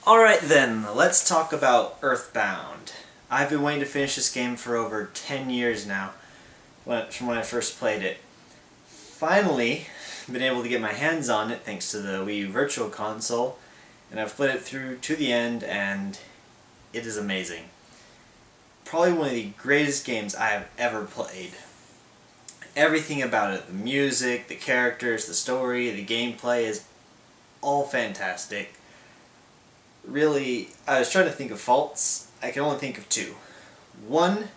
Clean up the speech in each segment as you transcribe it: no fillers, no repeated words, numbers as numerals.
Alright then, let's talk about Earthbound. I've been waiting to finish this game for over 10 years now, from when I first played it. Finally, been able to get my hands on it thanks to the Wii U Virtual Console, and I've played it through to the end, and it is amazing. Probably one of the greatest games I have ever played. Everything about it, the music, the characters, the story, the gameplay is all fantastic. Really, I was trying to think of faults. I can only think of two. One,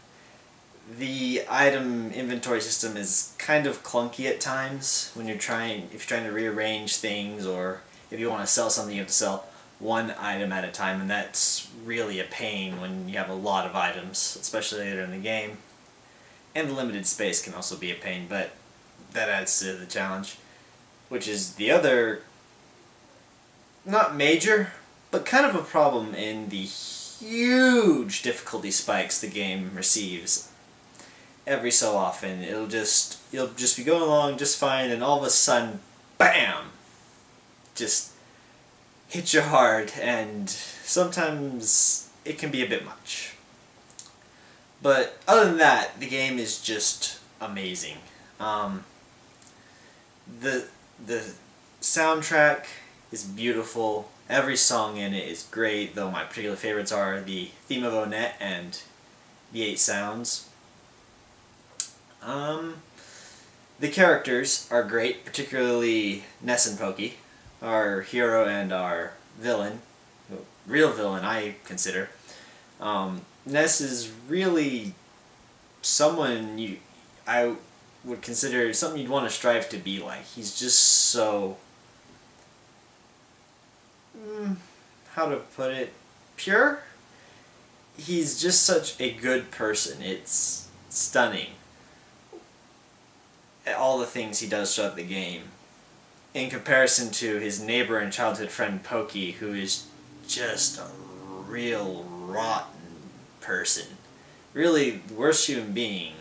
the item inventory system is kind of clunky at times when if you're trying to rearrange things, or if you want to sell something, you have to sell one item at a time, and that's really a pain when you have a lot of items, especially later in the game. And the limited space can also be a pain, but that adds to the challenge. Which is the other, not major, but kind of a problem in the huge difficulty spikes the game receives. Every so often, you'll just be going along just fine, and all of a sudden, BAM! Just hit you hard, and sometimes it can be a bit much. But other than that, the game is just amazing. The soundtrack is beautiful. Every song in it is great, though my particular favorites are the theme of Onett and the 8 Sounds. The characters are great, particularly Ness and Pokey, our hero and our villain, real villain I consider. Ness is really someone I would consider something you'd want to strive to be like. He's just so, how to put it, pure? He's just such a good person. It's stunning. All the things he does throughout the game. In comparison to his neighbor and childhood friend Pokey, who is just a real rotten person. Really, the worst human being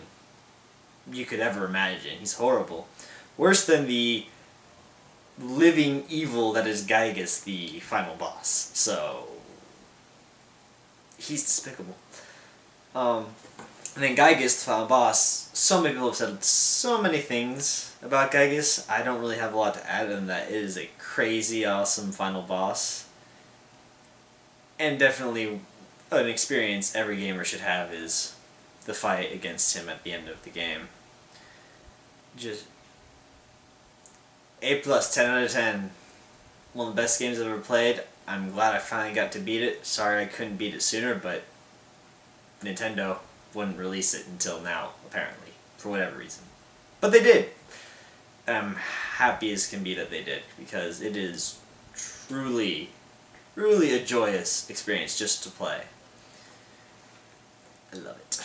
you could ever imagine. He's horrible. Worse than the living evil that is Gygus, the final boss. So, he's despicable. And then Gygus, the final boss, so many people have said so many things about Gygus. I don't really have a lot to add other than that it is a crazy awesome final boss. And definitely an experience every gamer should have is the fight against him at the end of the game. Just A+, 10 out of 10. One of the best games I've ever played. I'm glad I finally got to beat it. Sorry I couldn't beat it sooner, but Nintendo wouldn't release it until now, apparently, for whatever reason. But they did. I'm happy as can be that they did, because it is truly a joyous experience just to play. I love it.